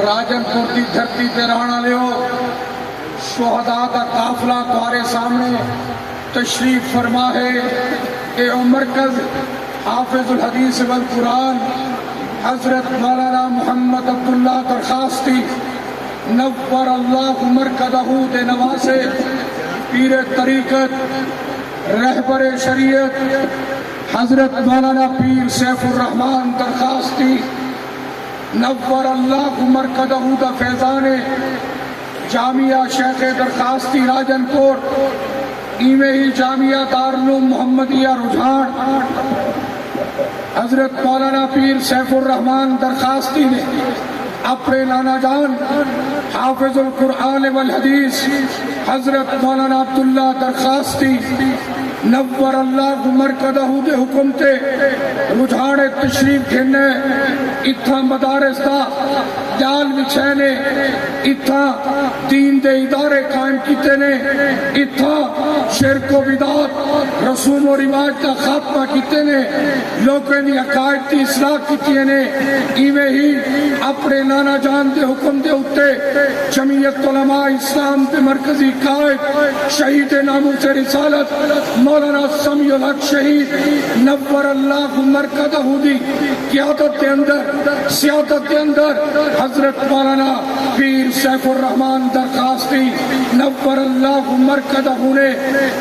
راجن پور کی دھرتی پہ رہنا لیو شہداء کا قافلہ تمہارے سامنے تشریف فرما ہے کہ مرکز حافظ الحدیث والقرآن حضرت مولانا محمد عبداللہ درخواستی نور اللہ مرکزہ دے نواسے پیر طریقت رہبر شریعت حضرت مولانا پیر سیف الرحمن درخواستی نور اللہ مرکزہ دا فیضان جامعہ شیخ درخواستی راجن پور ایویں ہی جامعہ دارالعلوم محمدیہ رجحان حضرت مولانا پیر سیف الرحمن درخواستی نے اپنے نانا جان حافظ القرآن والحدیث حضرت مولانا عبداللہ درخواستی نور اللہ مرکزہ دے حکم تے رجحان تشریف گھنے اتھا مدارس دا جال بچھینے اتھا دین دے ادارے قائم کیتے نے اتھا شرک و بدعت رسوم و رواج دا خاتمہ کیتے نے لوگوں نے عقائد کی اصلاح کیتے نے ایویں ہی اپنے نانا جان دے حکم دے اتے جمعیت علماء اسلام دے مرکزی قائد شہید ناموس رسالت مولانا سمیع الحق شہید نور اللہ مرکزہ دی قیادت دے اندر سیادت دے اندر حضرت مولانا پیر سیف الرحمن درخواستی نور اللہ مرکزہ نے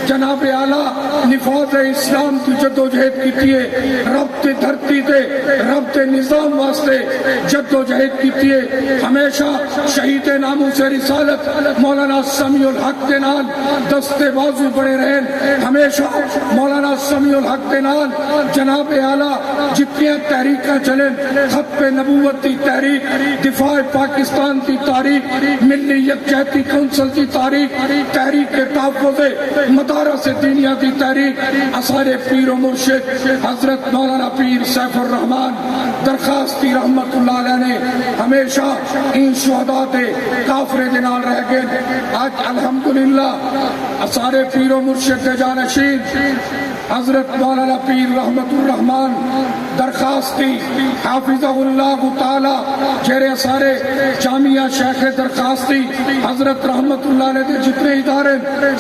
جناب اعلیٰ نفاذ اسلام کی جد و جہد کی رب تے دھرتی تے رب تے نظام واسطے جد و جہد کی ہمیشہ شہید ناموس رسالت مولانا سمیع الحق دے نال دستے بازو بڑے رہن ہمیشہ مولانا سمیع الحق دے نال جناب اعلیٰ جتنی تحریکاں چلیں خط نبوت دی تحریک دفاع پاکستان دی تاریخ ملی یکجہتی کونسل دی تحریک تحفظ مدارس دینیہ دی تحریک اثار پیر و مرشد حضرت مولانا پیر سیف الرحمن درخواستی رحمت اللہ علیہ نے ہمیشہ ان شہداء تے کافرے دے نال رہ گئے آج الحمدللہ اثار پیر و مرشد دے جانشین حضرت مولانا پیر رحمت الرحمن درخواستی حافظہ اللہ تعالی جیرے سارے جامعہ شیخ درخواستی حضرت رحمت اللہ نے دے جتنے ادارے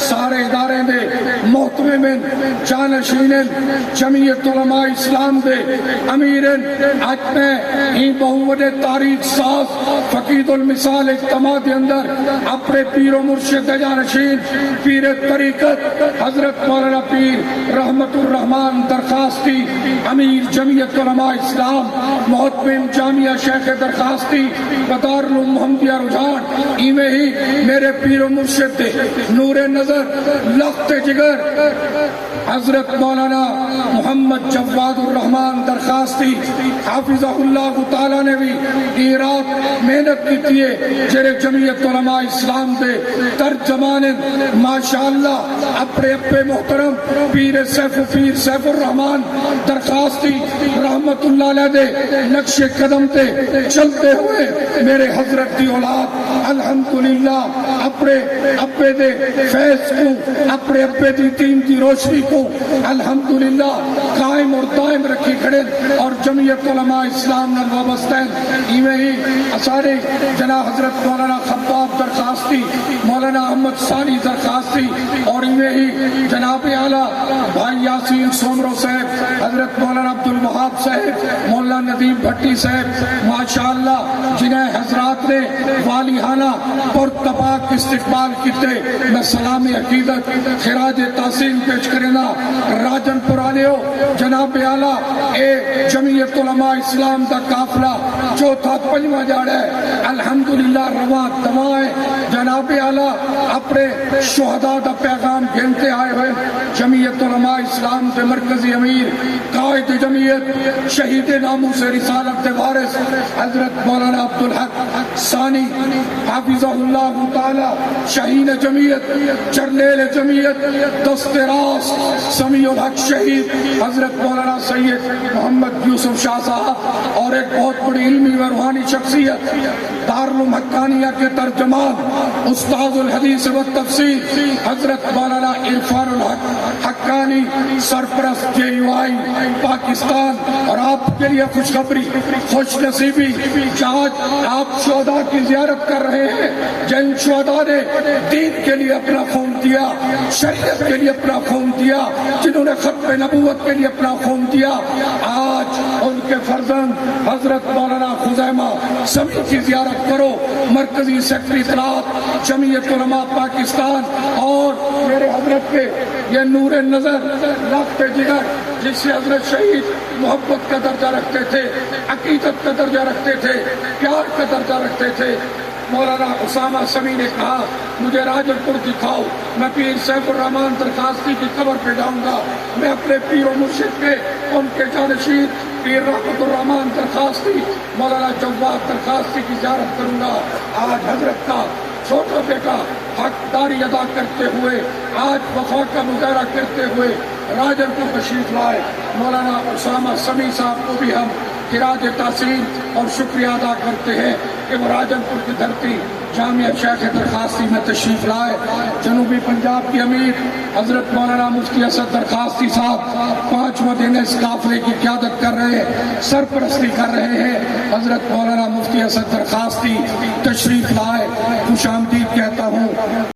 سارے ادارے دے محتمین جانشینن جمعیت علماء اسلام دے امیرن آج میں ہی بہوڑے تاریخ ساز فقید المثال اجتماع دے اندر اپنے پیر و مرشد دے جانشین پیر طریقت حضرت مولانا پیر رحمت الرحمن درخواستی امیر جمعیت علماء اسلام محتمم جامعہ شیخ درخواستی دارالعلوم محمدیہ رجحان ایویں ہی میرے پیر و مرشد دے نور نظر لخت جگر حضرت مولانا محمد جواد الرحمن درخواستی حافظہ اللہ تعالیٰ نے بھی یہ رات محنت کی جیرے جمعیت علماء اسلام دے ترجمان ماشاءاللہ اپنے محترم پیر سیف الرحمن درخواستی رحمت اللہ علیہ دے نقش قدم تے چلتے ہوئے میرے حضرت دی اولاد الحمدللہ اپنے دے فیض کو اپنے دی دین دی روشنی کو الحمدللہ قائم اور دائم رکھی کھڑے اور جمعیت علماء اسلام نے وابستہ ایویں ہی اثارے جناب حضرت مولانا خباب درخواستی مولانا احمد ثانی درخواستی اور ایویں ہی جناب اعلیٰ بھائی یاسین سومرو صاحب حضرت مولانا عبدالوہاب صاحب مولانا ندیم بھٹی صاحب ماشاءاللہ جنہیں حضرات نے والیانہ پرتپاک استقبال کیتے میں سلام عقیدت خراج تحسین پیش کرنا راجن پرانیو جناب اعلیٰ اے جمعیت علماء اسلام دا قافلہ چوتھا پنجواں جاڑا ہے الحمدللہ رواں دمائیں جناب اعلیٰ اپنے شہداء دا پیغام گھنتے آئے ہوئے جمعیت علماء اسلام دے مرکزی امیر قائد جمعیت شہید ناموس رسالت دے وارث حضرت مولانا عبدالحق ثانی حافظہ اللہ تعالی شہین جمعیت چرلیل جمعیت دست راس سمیع الحق شہید حضرت مولانا سید محمد یوسف شاہ صاحب اور ایک بہت بڑی علمی و روحانی شخصیت دارالعلوم حقانیہ کے ترجمان استاد الحدیث و تفسیر حضرت مولانا عرفان الحق حقانی سرپرست JUI پاکستان اور آپ کے لیے خوشخبری خوش نصیبی آج آپ شہداء شہداء کی زیارت کر رہے ہیں جن شہداء نے دین کے لیے اپنا خون دیا، شریعت کے لیے اپنا خون دیا، جنہوں نے ختم نبوت کے لیے اپنا خون دیا۔ آج ان کے فرزند حضرت مولانا خزیمہ سمیع کی زیارت کرو۔ مرکزی سیکرٹری اطلاعات جمعیت علماء پاکستان اور میرے حضرت کے یہ نور نظر لخت جگر جس سے حضرت شہید محبت کا درجہ رکھتے تھے، عقیدت کا درجہ رکھتے تھے، پیار کا درجہ رکھتے تھے، مولانا اسامہ سمیع نے کہا مجھے راجن پور دکھاؤ، میں پیر سیف الرحمان درخواستی کی قبر پہ جاؤں گا، میں اپنے پیر و مرشد کے ان کے جانشین پیر رحمت الرحمان درخواستی مولانا جواد درخواستی کی زیارت کروں گا۔ آج حضرت کا چھوٹا بیٹا حقداری ادا کرتے ہوئے، آج وفا کا مظاہرہ کرتے ہوئے راجن پور تشریف لائے۔ مولانا اسامہ سمیع صاحب کو بھی ہم خراج تحسین اور شکریہ ادا کرتے ہیں کہ وہ راجن پور کی دھرتی جامعہ شیخ درخواستی میں تشریف لائے۔ جنوبی پنجاب کے امیر حضرت مولانا مفتی اسد درخواستی صاحب 5واں دن اس قافلے کی قیادت کر رہے ہیں، سرپرستی کر رہے ہیں۔ حضرت مولانا مفتی اسد درخواستی تشریف لائے، خوش آمدید کہتا ہوں۔